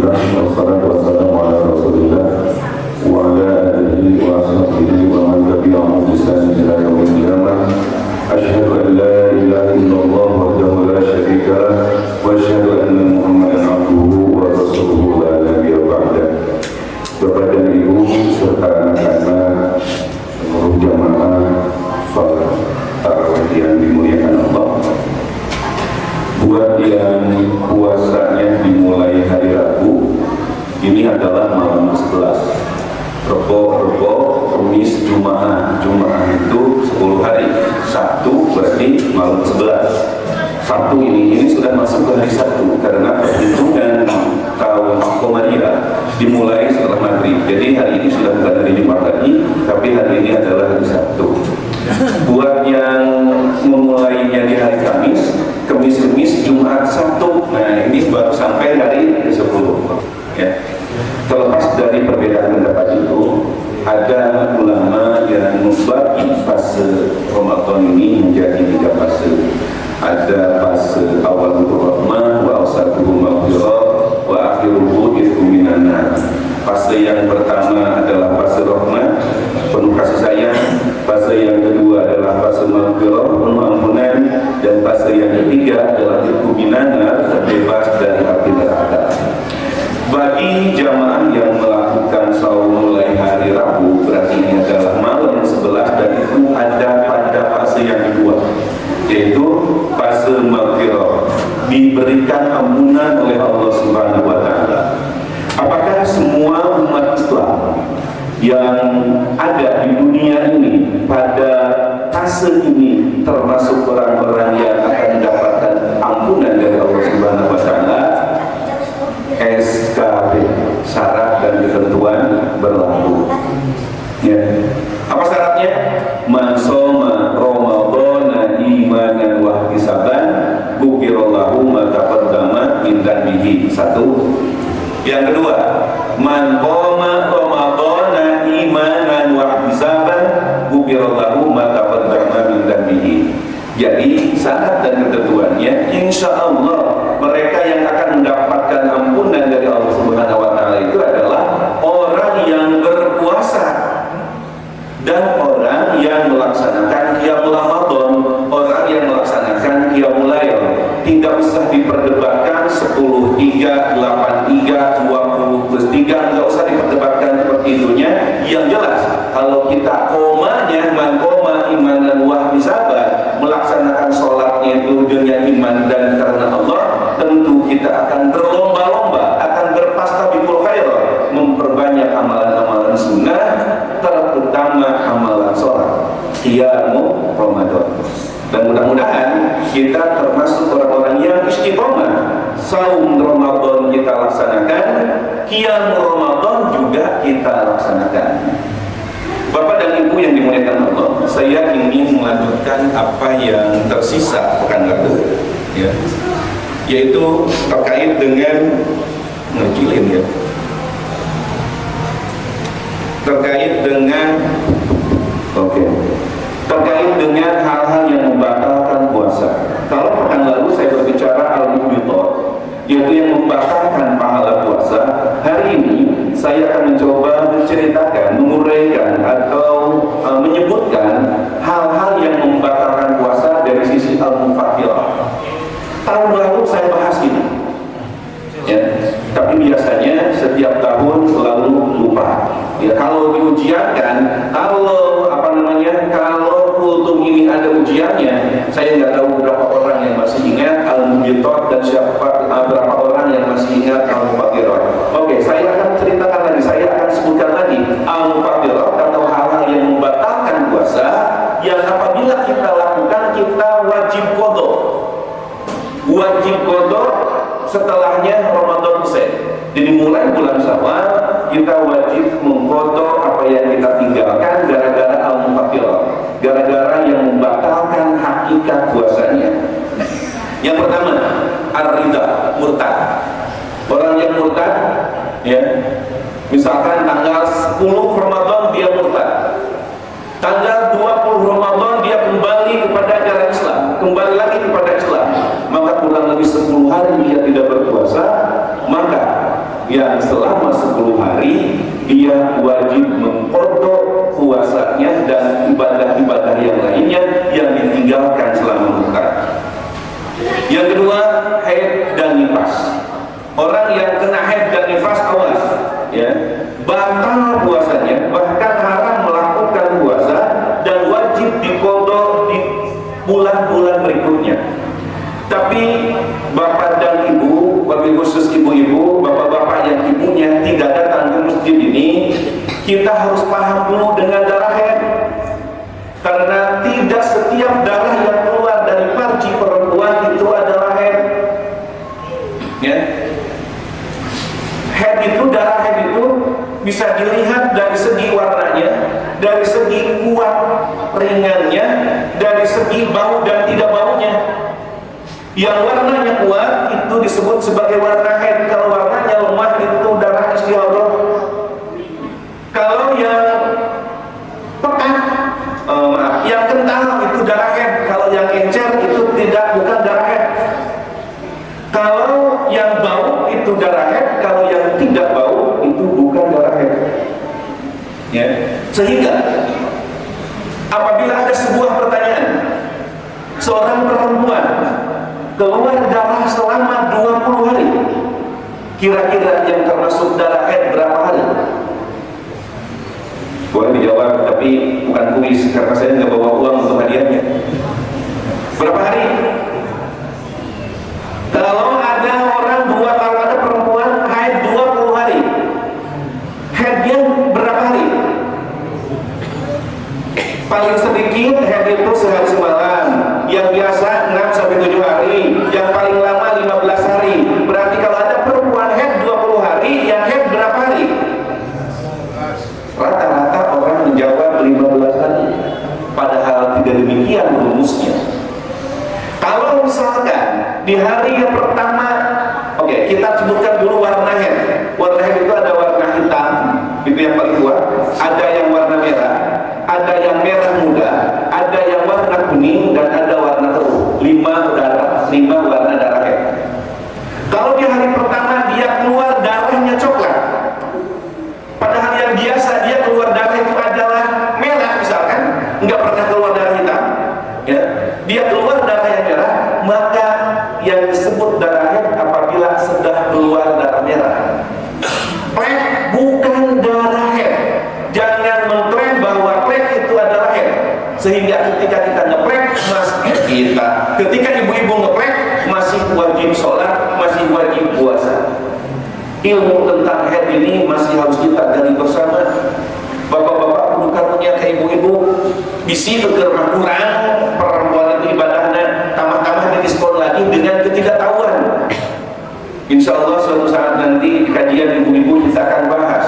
Alhamdulillah, wassalatu wassalamu ala Rasulillah wa ala alihi wa sahbihi wa man tabi'ahum bi ihsan ila yaumil qiyamah. Asyhadu an la ilaha illallah wahdahu la syarika lah wa asyhadu anna Muhammadan abduhu wa rasuluhu la nabiyya ba'dah. Bapak dan Ibu serta anak-anak seluruh jamaah salat tarawih yang dimuliakan Allah. Buat yang puasanya dimulai hari Rabu, ini adalah malam ke-11. Rebo, Kamis, Jumat itu 10 hari. Sabtu berarti malam ke-11. Sabtu ini sudah masuk ke hari Sabtu karena perhitungan tahun Komariah dimulai setelah maghrib. Jadi hari ini sudah bukan hari Jumat lagi, tapi hari ini adalah hari Sabtu. Buat yang memulainya di hari Kamis, Jumat, Sabtu, nah ini baru sampai hari ke-10 ya. Terlepas dari perbedaan pendapat itu, ada ulama yang membagi fase Ramadan ini menjadi 3 fase. Ada fase awal rahmah, wa awsatuhu maghfirah, wa akhiruhu itqun minan nar. Fase yang pertama adalah fase rahmah, penuh kasih sayang. Fase yang kedua adalah fase maghfirah, penuh ampunan. Dan fase yang ketiga adalah itqun minan nar, terbebas dari api neraka. Bagi jamaah yang melakukan saum mulai hari Rabu, berarti ini adalah malam 11, dan itu ada pada fase yang kedua, yaitu fase maghfirah, diberikan ampunan oleh Allah Subhanahu wa Ta'ala. Apakah semua umat Islam yang ada di dunia ini pada fase ini termasuk orang-orang yang akan mendapatkan ampunan dari Allah Subhanahu wa Ta'ala? SKB, syarat dan ketentuan berlaku ya. Apa syaratnya? Man shoma Ramadhana imanan wa ihtisaban ghufirallahu ma taqaddama min dhanbihi. 1. Yang kedua, man qama Ramadhana imanan wa ihtisaban ghufirallahu ma taqaddama min dhanbihi. Jadi syarat dan ketentuannya, insya Allah mereka yang akan mendapatkan ampunan dari Allah Subhanahu wa Ta'ala itu adalah orang yang berpuasa dan orang yang melaksanakan qiyamul Ramadan, orang yang melaksanakan qiyamul lail. Tidak usah diperdebatkan 10, 3, 8, 3, 20 plus 3, tidak usah diperdebatkan seperti itunya. Yang jelas, kalau kita komanya, man koma imanan wa ihtisaban, melaksanakan sholatnya itu dengan iman dan karena Allah, tentu kita akan berlomba-lomba, akan berfastabiqul khairat, memperbanyak amalan-amalan sunnah, terutama amalan sholat qiyamul Ramadan. Dan mudah-mudahan kita termasuk orang-orang yang istiqomah. Saum Ramadan kita laksanakan, qiyamul Ramadan juga kita laksanakan. Bapak dan Ibu yang dimuliakan Allah, saya ingin melanjutkan apa yang tersisa pekan lalu ya, yaitu terkait dengan ngecilin ya, terkait dengan terkait dengan hal-hal yang membatalkan puasa. Kalau pekan lalu saya berbicara al-mubiqat, yaitu yang membatalkan pahala puasa. Hari ini saya akan mencoba menceritakan, menguraikan atau menyebutkan hal-hal yang membatalkan puasa dari sisi al-mufatirah. Tahun lalu saya bahas ini ya, tapi biasanya setiap tahun selalu lupa ya. Kalau diujiankan, kalau kultum ini ada ujiannya, saya nggak tahu berapa orang yang masih ingat al-mubiqat dan berapa orang yang masih ingat al-mufatirah. Oke, saya akan ceritakan lagi, saya akan sebutkan lagi al-mufatirah atau hal-hal yang membatalkan puasa yang apabila kita lakukan kita wajib qadha. Wajib qadha setelahnya Ramadan selesai. Jadi mulai bulan Syawal kita wajib mengqadha apa yang kita tinggalkan gara-gara al-mufatirah, gara-gara yang membatalkan hakikat puasanya. Yang pertama, ar-ridha, murtad. Orang yang murtad ya, misalkan tanggal 10 Ramadan dia murtad, tanggal 20 Ramadan dia kembali kepada ajaran Islam, kembali lagi kepada Islam, maka kurang lebih 10 hari dia tidak berpuasa, maka yang selama 10 hari dia wajib mengqadha puasanya dan ibadah-ibadah yang lainnya yang ditinggalkan selama bulan. Yang kedua, haid dan nifas. Orang yang kena haid dan nifas, awas ya, batal puasanya, bahkan haram melakukan puasa dan wajib diqadha di bulan-bulan berikutnya. Tapi bapak dan ibu, wabil khusus ibu-ibu, bapak-bapak yang ibunya tidak datang ke masjid ini, kita harus paham dulu dengan darah haid, karena tidak setiap darah yang keluar dari farji perempuan itu adalah haid. Ya, haid itu, darah haid itu bisa dilihat dari segi warnanya, dari segi kuat ringannya, dari segi bau dan tidak baunya. Yang warnanya kuat itu disebut sebagai warna haid. Kalau warnanya lemah itu darah istihadhah. Kalau yang pekat, yang kental itu darah haid. Kalau yang encer itu bukan darah haid. Kalau yang bau itu darah haid. Kalau yang tidak bau itu bukan darah haid. Ya. Sehingga apabila ada sebuah pertanyaan, seorang perempuan keluar darah selama 20 hari, kira-kira yang termasuk darah haid berapa hari? Boleh dijawab, tapi bukan kuis karena saya nggak bawa uang untuk hadiahnya. Berapa hari? Kalau ada kalau ada perempuan haid 20 hari, haidnya berapa hari? Paling sedikit haid itu sehari semalam, yang biasa 6-7 hari, yang paling lama 15 hari. Berarti kalau ada perempuan haid 20 hari, yang haid berapa hari? Rata-rata orang menjawab 15 hari. Padahal tidak demikian rumusnya. Kalau misalkan di hari yang pertama, oke, kita sebutkan dulu warna haid. Warna haid itu ada warna hitam, itu yang paling kuat. Ada yang warna merah, ada yang merah muda, ada yang warna kuning, dan ada warna keruh. 5 warna darah haid. Kalau di hari pertama dia keluar darahnya coklat, padahal yang biasa dia keluar darah itu adalah merah misalkan, nggak pernah keluar darah hitam, ya, dia keluar darah yang merah, maka yang disebut darah haid apabila sudah keluar darah merah. Plek bukan darah haid. Jangan mengklaim bahwa plek itu adalah haid, sehingga ketika kita ngeplek ketika ibu-ibu ngeplek masih wajib sholat, masih wajib puasa. Ilmu tentang haid ini masih harus kita gali bersama. Bapak-bapak kudu karunya ke ibu-ibu bisi kegermah kurang perempuan itu ibadahnya tambah-tambah didiskon lagi dengan ketidaktahuan. Insya Allah suatu saat nanti di kajian ibu-ibu kita akan bahas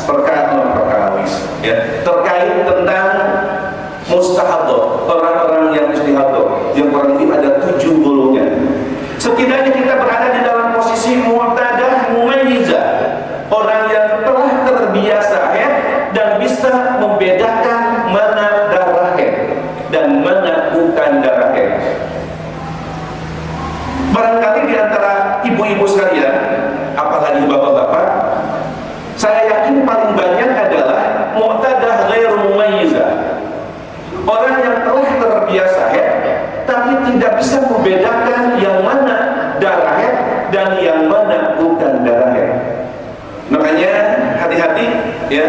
perkawis ya, terkait tentang mustahadhah, orang-orang yang istihadhah, yang kurang lebih ada 7 golongan. Setidaknya kita berada di dalam posisi mu'tadah mumayyizah, orang yang telah terbiasa haid dan bisa membedakan mana darah haid dan mana bukan darah haid. Barangkali di antara ibu-ibu sekalian, apalagi bapak-bapak, saya yakin paling banyak adalah mu'tadah ghairu mumayyizah, orang yang telah terbiasa haid tapi tidak bisa membedakan yang mana darah haid dan yang mana bukan darah haid. Makanya hati-hati ya,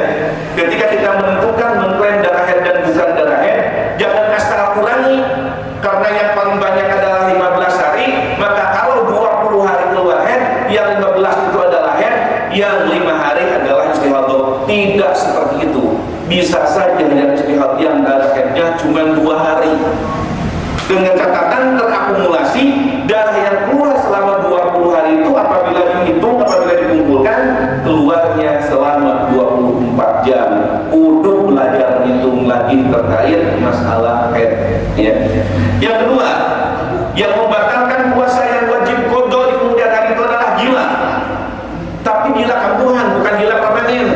ketika kita menentukan mengklaim darah haid dan bukan darah haid, jangan asal kurangi. Karena yang paling banyak adalah 15 hari, maka kalau 20 hari keluar haid, yang 15 itu adalah haid, yang 5 hari adalah istihadhah. Tidak seperti itu. Bisa saja yang istihadhah yang darah haidnya cuma 2 hari. Dengan catatan terakumulasi darah yang keluar selama 20 hari itu apabila dihitung, apabila dikumpulkan, keluarnya selama 24 jam. Kudu belajar hitung lagi terkait masalah haid ya. Yang kedua, yang membatalkan puasa yang wajib qadha di kemudian hari itu adalah gila. Tapi gila kambuhan, bukan gila permanen.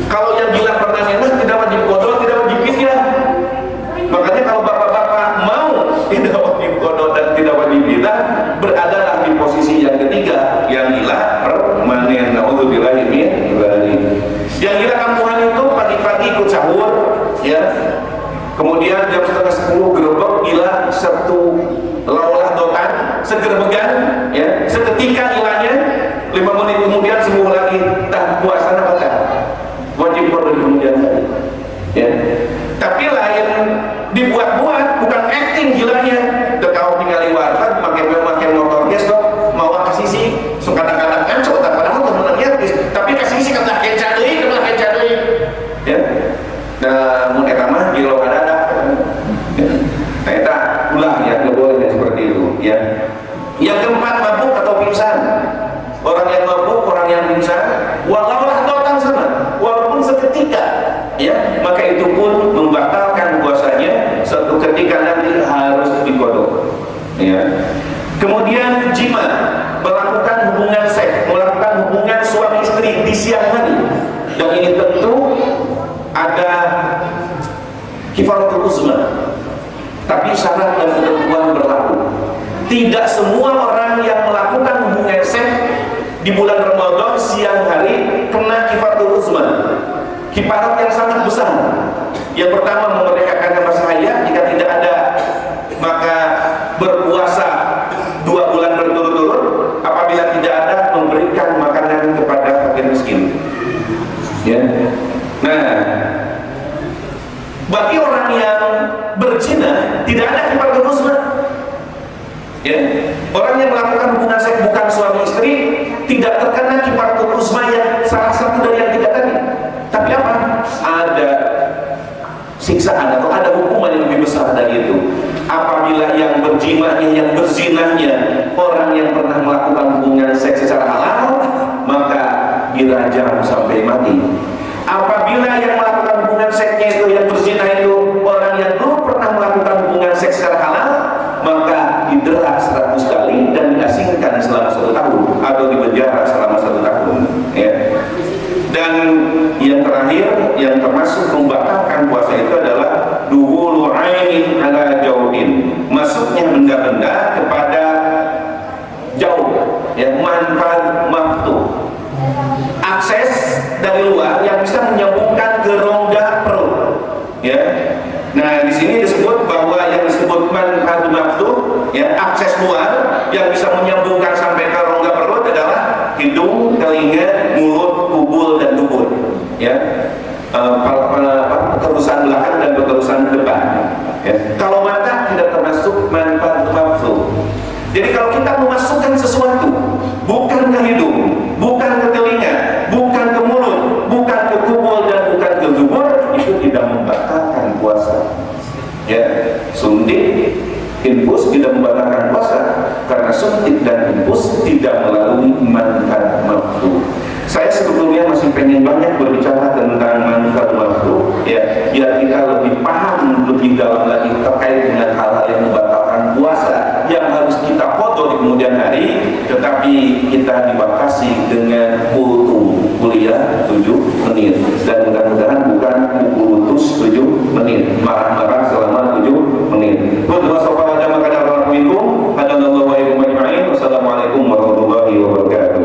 Kalau yang gila permanen tidak wajib qadha, tidak wajib fidyah. Makanya kalau bapak-bapak mau tidak wajib qadha dan tidak wajib fidyah, beradalah di posisi yang ketiga, yang gila permanen. Naudzubillah. Kemudian jam setengah 10 gerbek gila satu laulah dotan segerbegan, ya, seketika hilangnya, 5 menit kemudian sembuh lagi. Tak puasa apa tak? Wajib dari kemudian hari, ya. Tapi lain dibuat-buat, bukan acting gilanya. Dekau tinggal warteg, makin motor gas dok, mau kasih sih, so kadang-kadang kan so tak padahal temennya, tapi kasih sih kata kencadui, ya. Nah, mun eta mah gilo ada. Nah, eta ulah ya, nggak boleh seperti itu, ya. Yang keempat, mabuk atau pingsan. Orang yang mabuk, orang yang pingsan, walaulah total sama, walaupun seketika, ya, maka itu pun membatalkan puasanya. Suatu ketika nanti harus dikodok, ya. Kemudian jima, melakukan hubungan seks, melakukan hubungan suami istri di siang hari, dan ini tentu ada kifaratul uzma, tapi syarat dan ketentuan berlaku. Tidak semua orang yang melakukan hubungan seks di bulan Ramadan siang hari kena kifaratul uzma, kifarat yang sangat besar. Yang pertama, memerdekakan nafas hayat. Jika tidak ada, maka berpuasa 2 bulan berturut-turut. Apabila tidak ada, memberikan makanan kepada fakir miskin, ya. Nah, bagi orang yang berzina tidak ada kifaratul uzma, ya. Orang yang melakukan hubungan seks bukan suami istri tidak terkena kifaratul uzma yang salah satu dari yang tiga tadi. Tapi apa? Ada siksaan atau ada hukuman yang lebih besar dari itu. Apabila yang berjimanya, yang berzinahnya orang yang pernah melakukan hubungan seks secara halal, maka dirajam sampai mati. Apabila yang melakukan hubungan seksnya itu, yang berzina itu orang yang belum pernah melakukan hubungan seks secara halal, maka didera 100 kali dan diasingkan selama 1 tahun atau dipenjara selama 1 tahun, ya. Dan yang terakhir yang termasuk membatalkan puasa itu adalah duhulu ainin ala jauhin, masuknya benda-benda kepada jauh, ya, manfaat maftuh, akses dari luar yang bisa menyambungkan ke rongga perut, ya. Nah, di sini disebut bahwa yang disebut manfaat maftuh, ya, akses luar yang bisa menyambungkan sampai ke rongga perut adalah hidung, telinga, mulut, kubul dan dubur, ya. Keterusan belakang dan keterusan depan, ya. Kalau mata tidak termasuk manfaat maftuh. Jadi kalau kita memasukkan sesuatu bukan ke hidung, bukan ke telinga, bukan ke mulut, bukan ke kubul dan bukan ke dubur, itu tidak membatalkan puasa, ya. Suntik, infus tidak membatalkan puasa karena suntik dan infus tidak melalui manfaat maftuh. Saya sebetulnya masih pengen banyak berbicara tentang manfaat maftuh, ya, biar kita lebih paham lebih dalam lagi terkait dengan hal-hal yang membatalkan puasa yang harus kita foto di kemudian hari. Tetapi kita dibatasi dengan kuliah 7 menit dan mudah-mudahan bukan kulitus 7 menit, marah-marah selama 7 menit. Wassalamualaikum warahmatullahi wabarakatuh.